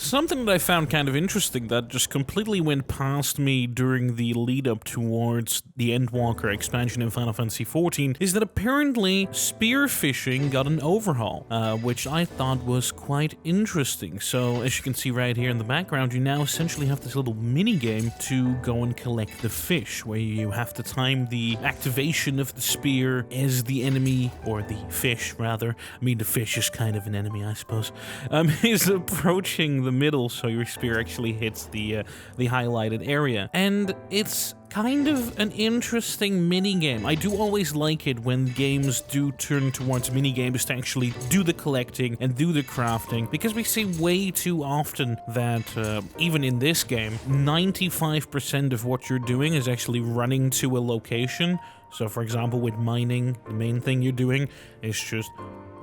Something that I found kind of interesting that just completely went past me during the lead-up towards the Endwalker expansion in Final Fantasy XIV is that apparently spearfishing got an overhaul, which I thought was quite interesting. So, as you can see right here in the background, you now essentially have this little mini-game to go and collect the fish, where you have to time the activation of the spear as the enemy, or the fish, rather. I mean, the fish is kind of an enemy, I suppose, is approaching the middle, so your spear actually hits the highlighted area. And it's kind of an interesting mini-game. I do always like it when games do turn towards mini-games to actually do the collecting and do the crafting, because we see way too often that, even in this game, 95% of what you're doing is actually running to a location. So, for example, with mining, the main thing you're doing is just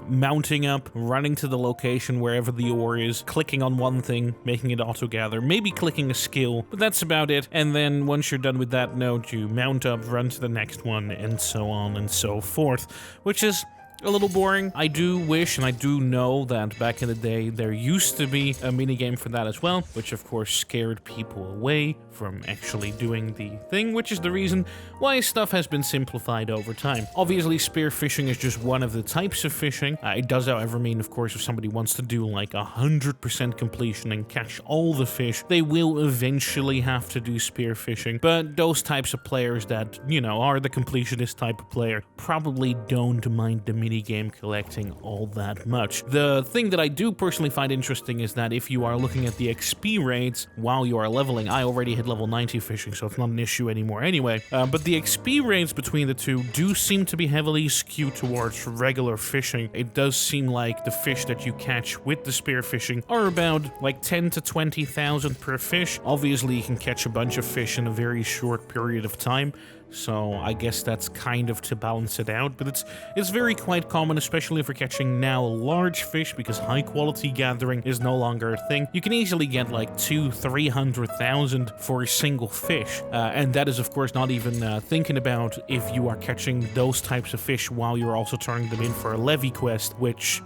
mounting up, running to the location wherever the ore is, clicking on one thing, making it auto-gather, maybe clicking a skill, but that's about it. And then once you're done with that node, you mount up, run to the next one, and so on and so forth, which is a little boring. I do wish, and I do know that back in the day there used to be a minigame for that as well, which of course scared people away from actually doing the thing, which is the reason why stuff has been simplified over time. Obviously, spearfishing is just one of the types of fishing. It does, however, mean, of course, if somebody wants to do like 100% completion and catch all the fish, they will eventually have to do spearfishing. But those types of players that, you know, are the completionist type of player probably don't mind the minigame collecting all that much. The thing that I do personally find interesting is that if you are looking at the XP rates while you are leveling, I already hit level 90 fishing, so it's not an issue anymore anyway, but the XP rates between the two do seem to be heavily skewed towards regular fishing. It does seem like the fish that you catch with the spearfishing are about like 10 to 20,000 per fish. Obviously, you can catch a bunch of fish in a very short period of time, so I guess that's kind of to balance it out, but it's very quite common, especially if you're catching now large fish, because high quality gathering is no longer a thing. You can easily get like 200,000-300,000 for a single fish, and that is of course not even thinking about if you are catching those types of fish while you're also turning them in for a levy quest, which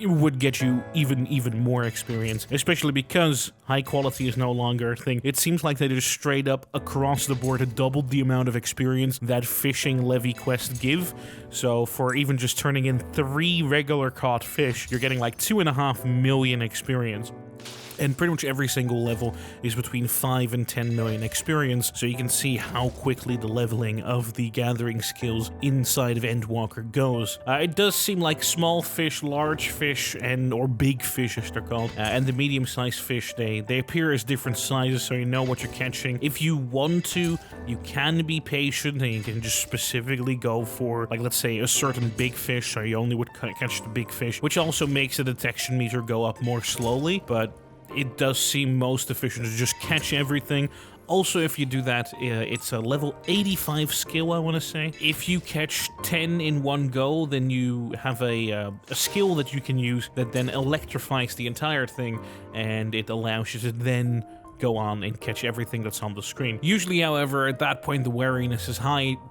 would get you even more experience, especially because high quality is no longer a thing. It seems like they just straight up across the board doubled the amount of experience that fishing levy quests give. So for even just turning in 3 regular caught fish, you're getting like 2.5 million experience. And pretty much every single level is between 5 and 10 million experience, so you can see how quickly the leveling of the gathering skills inside of Endwalker goes. It does seem like small fish, large fish, or big fish as they're called, and the medium-sized fish, they appear as different sizes, so you know what you're catching. If you want to, you can be patient, and you can just specifically go for, like, let's say, a certain big fish, so you only would catch the big fish, which also makes the detection meter go up more slowly, but it does seem most efficient to just catch everything. Also, if you do that, it's a level 85 skill, I want to say. If you catch 10 in one go, then you have a skill that you can use that then electrifies the entire thing, and it allows you to then go on and catch everything that's on the screen. Usually, however, at that point, the wariness is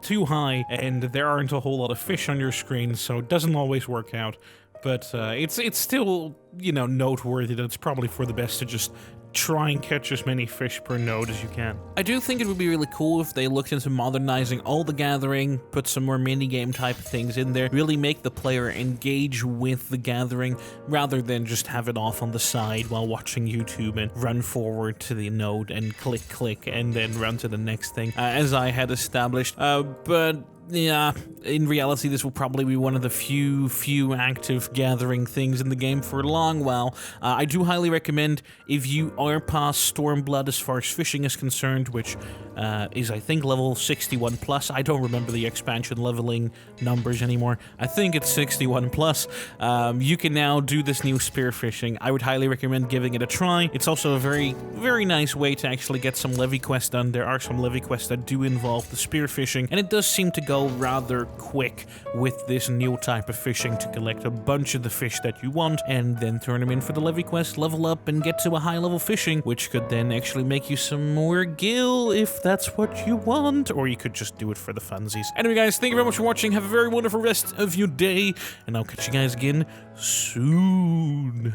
too high, and there aren't a whole lot of fish on your screen, so it doesn't always work out. But it's still, you know, noteworthy that it's probably for the best to just try and catch as many fish per node as you can. I do think it would be really cool if they looked into modernizing all the gathering, put some more minigame type of things in there, really make the player engage with the gathering rather than just have it off on the side while watching YouTube and run forward to the node and click and then run to the next thing, as I had established. But yeah, in reality, this will probably be one of the few active gathering things in the game for a long while. I do highly recommend, if you are past Stormblood as far as fishing is concerned, which is, I think, level 61 plus. I don't remember the expansion leveling numbers anymore. I think it's 61 plus. You can now do this new spearfishing. I would highly recommend giving it a try. It's also a very nice way to actually get some levy quests done. There are some levy quests that do involve the spearfishing, and it does seem to go rather quick with this new type of fishing to collect a bunch of the fish that you want and then turn them in for the levy quest, level up, and get to a high level fishing, which could then actually make you some more gil if that's what you want, or you could just do it for the funsies. Anyway guys, thank you very much for watching, have a very wonderful rest of your day, and I'll catch you guys again soon.